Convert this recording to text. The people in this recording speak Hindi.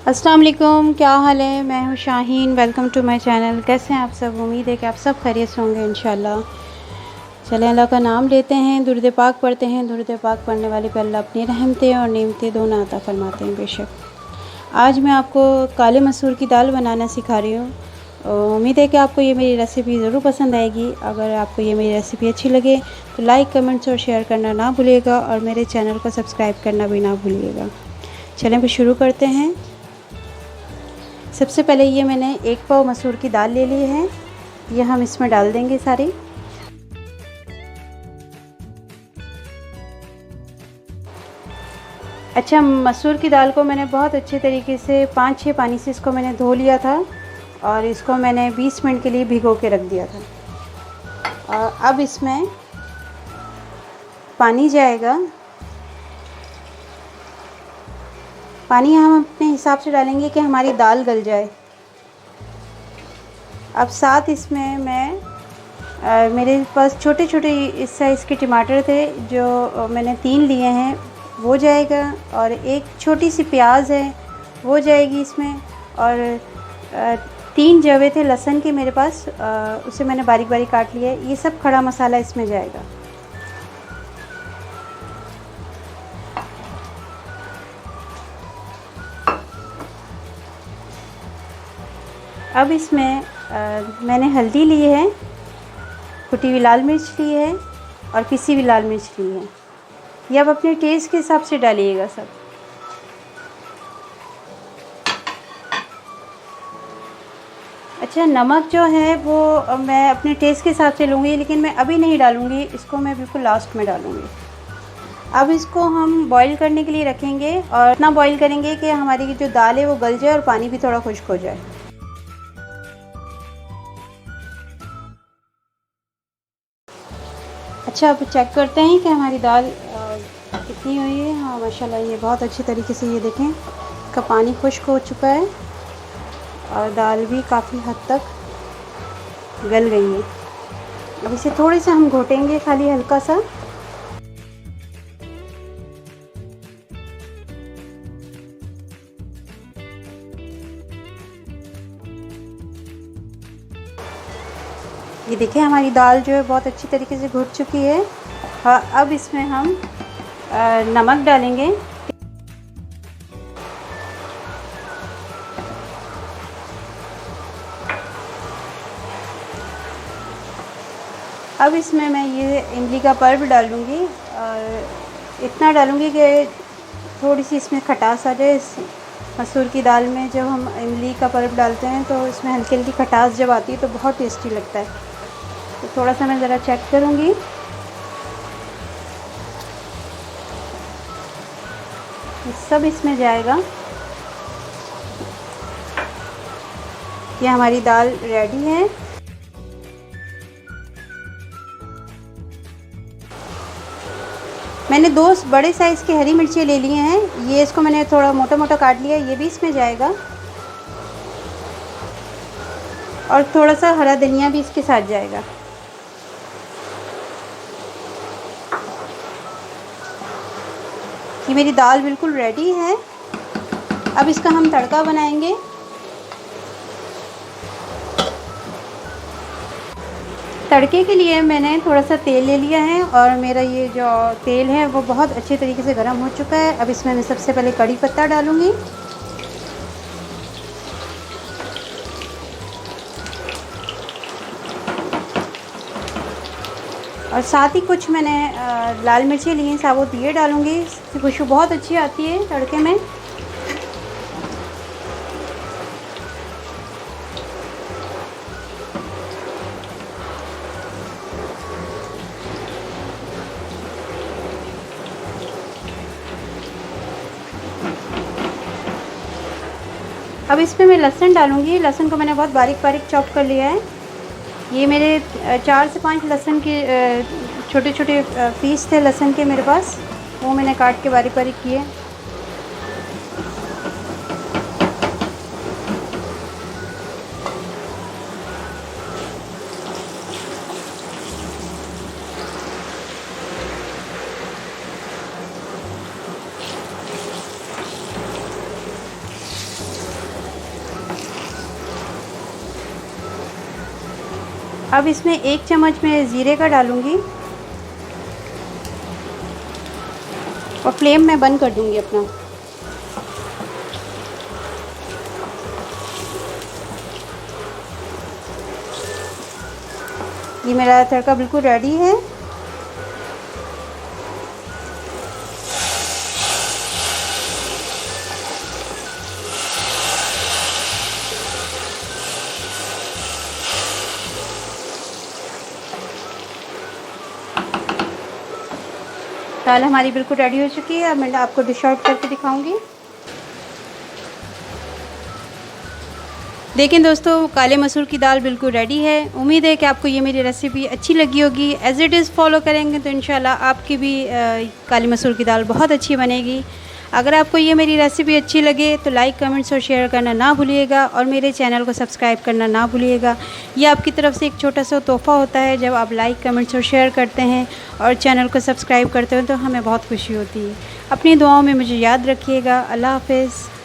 अस्सलाम वालेकुम, क्या हाल है। मैं हूँ Shaheen. Welcome to my channel. कैसे हैं आप सब। उम्मीद है कि आप सब खैरियत से होंगे इंशाल्लाह। चलें अल्लाह का नाम लेते हैं, दुरूद पाक पढ़ते हैं। दुरूद पाक पढ़ने वाले पे अल्लाह अपनी रहमतें और नेमतें दोनों अता फरमाते हैं बेशक। आज मैं आपको काले मसूर की दाल बनाना सिखा रही हूँ। उम्मीद है कि आपको ये मेरी रेसिपी ज़रूर पसंद आएगी। अगर आपको ये मेरी रेसिपी अच्छी लगे तो लाइक, कमेंट्स और शेयर करना ना भूलिएगा और मेरे चैनल को सब्सक्राइब करना भी ना भूलिएगा। चलें फिर शुरू करते हैं। सबसे पहले ये मैंने 1 पाव मसूर की दाल ले ली है। ये हम इसमें डाल देंगे सारी। अच्छा, मसूर की दाल को मैंने बहुत अच्छे तरीके से 5-6 पानी से इसको मैंने धो लिया था और इसको मैंने 20 मिनट के लिए भिगो के रख दिया था। और अब इसमें पानी जाएगा। पानी हम अपने हिसाब से डालेंगे कि हमारी दाल गल जाए। अब साथ इसमें मेरे पास छोटे छोटे इस साइज़ के टमाटर थे जो मैंने 3 लिए हैं, वो जाएगा। और एक छोटी सी प्याज है वो जाएगी इसमें। और 3 जवे थे लहसुन के मेरे पास, उसे मैंने बारीक बारीक काट लिया है। ये सब खड़ा मसाला इसमें जाएगा। अब इसमें मैंने हल्दी ली है, कुटी हुई लाल मिर्च ली है और पिसी हुई लाल मिर्च ली है। ये आप अपने टेस्ट के हिसाब से डालिएगा सब। अच्छा, नमक जो है वो मैं अपने टेस्ट के हिसाब से लूँगी, लेकिन मैं अभी नहीं डालूँगी, इसको मैं बिल्कुल लास्ट में डालूँगी। अब इसको हम बॉईल करने के लिए रखेंगे और इतना बॉईल करेंगे कि हमारी जो दाल है वो गल जाए और पानी भी थोड़ा खुश्क हो जाए। अच्छा, अब चेक करते हैं कि हमारी दाल कितनी हुई है। हाँ माशाल्लाह, ये बहुत अच्छी तरीके से, ये देखें, इसका पानी खुश्क हो चुका है और दाल भी काफ़ी हद तक गल गई है। अब इसे थोड़े से हम घोटेंगे, खाली हल्का सा। ये देखिए, हमारी दाल जो है बहुत अच्छी तरीके से घुट चुकी है। हाँ, अब इसमें हम नमक डालेंगे। अब इसमें मैं ये इमली का पल्प डालूँगी और इतना डालूँगी कि थोड़ी सी इसमें खटास आ जाए। इस मसूर की दाल में जब हम इमली का पल्प डालते हैं तो इसमें हल्की हल्की खटास जब आती है तो बहुत टेस्टी लगता है। तो थोड़ा सा मैं ज़रा चेक करूँगी। ये सब इसमें जाएगा। ये हमारी दाल रेडी है। मैंने 2 बड़े साइज़ की हरी मिर्ची ले लिए हैं। ये इसको मैंने थोड़ा मोटा मोटा काट लिया है, ये भी इसमें जाएगा। और थोड़ा सा हरा धनिया भी इसके साथ जाएगा। ये मेरी दाल बिल्कुल रेडी है। अब इसका हम तड़का बनाएंगे। तड़के के लिए मैंने थोड़ा सा तेल ले लिया है और मेरा ये जो तेल है वो बहुत अच्छे तरीके से गर्म हो चुका है। अब इसमें मैं सबसे पहले कड़ी पत्ता डालूँगी। और साथ ही कुछ मैंने लाल मिर्ची ली हैं साबुत, ये डालूँगी। इसकी खुशबू बहुत अच्छी आती है तड़के में। अब इसमें मैं लहसुन डालूँगी। लहसुन को मैंने बहुत बारीक बारीक चॉप कर लिया है। ये मेरे 4 से 5 लहसुन के छोटे छोटे पीस थे लहसुन के मेरे पास, वो मैंने काट के बारीक बारीक किए। अब इसमें 1 चम्मच मैं ज़ीरे का डालूँगी और फ्लेम मैं बंद कर दूँगी अपना। ये मेरा तड़का बिल्कुल रेडी है। दाल हमारी बिल्कुल रेडी हो चुकी है। अब मैं आपको डिश आउट करके दिखाऊंगी। देखें दोस्तों, काले मसूर की दाल बिल्कुल रेडी है। उम्मीद है कि आपको ये मेरी रेसिपी अच्छी लगी होगी। एज़ इट इज़ फॉलो करेंगे तो इंशाल्लाह आपकी भी काली मसूर की दाल बहुत अच्छी बनेगी। अगर आपको ये मेरी रेसिपी अच्छी लगे तो लाइक, कमेंट्स और शेयर करना ना भूलिएगा और मेरे चैनल को सब्सक्राइब करना ना भूलिएगा। ये आपकी तरफ से एक छोटा सा तोहफ़ा होता है। जब आप लाइक, कमेंट्स और शेयर करते हैं और चैनल को सब्सक्राइब करते हैं तो हमें बहुत खुशी होती है। अपनी दुआओं में मुझे याद रखिएगा। अल्लाह हाफ़िज़।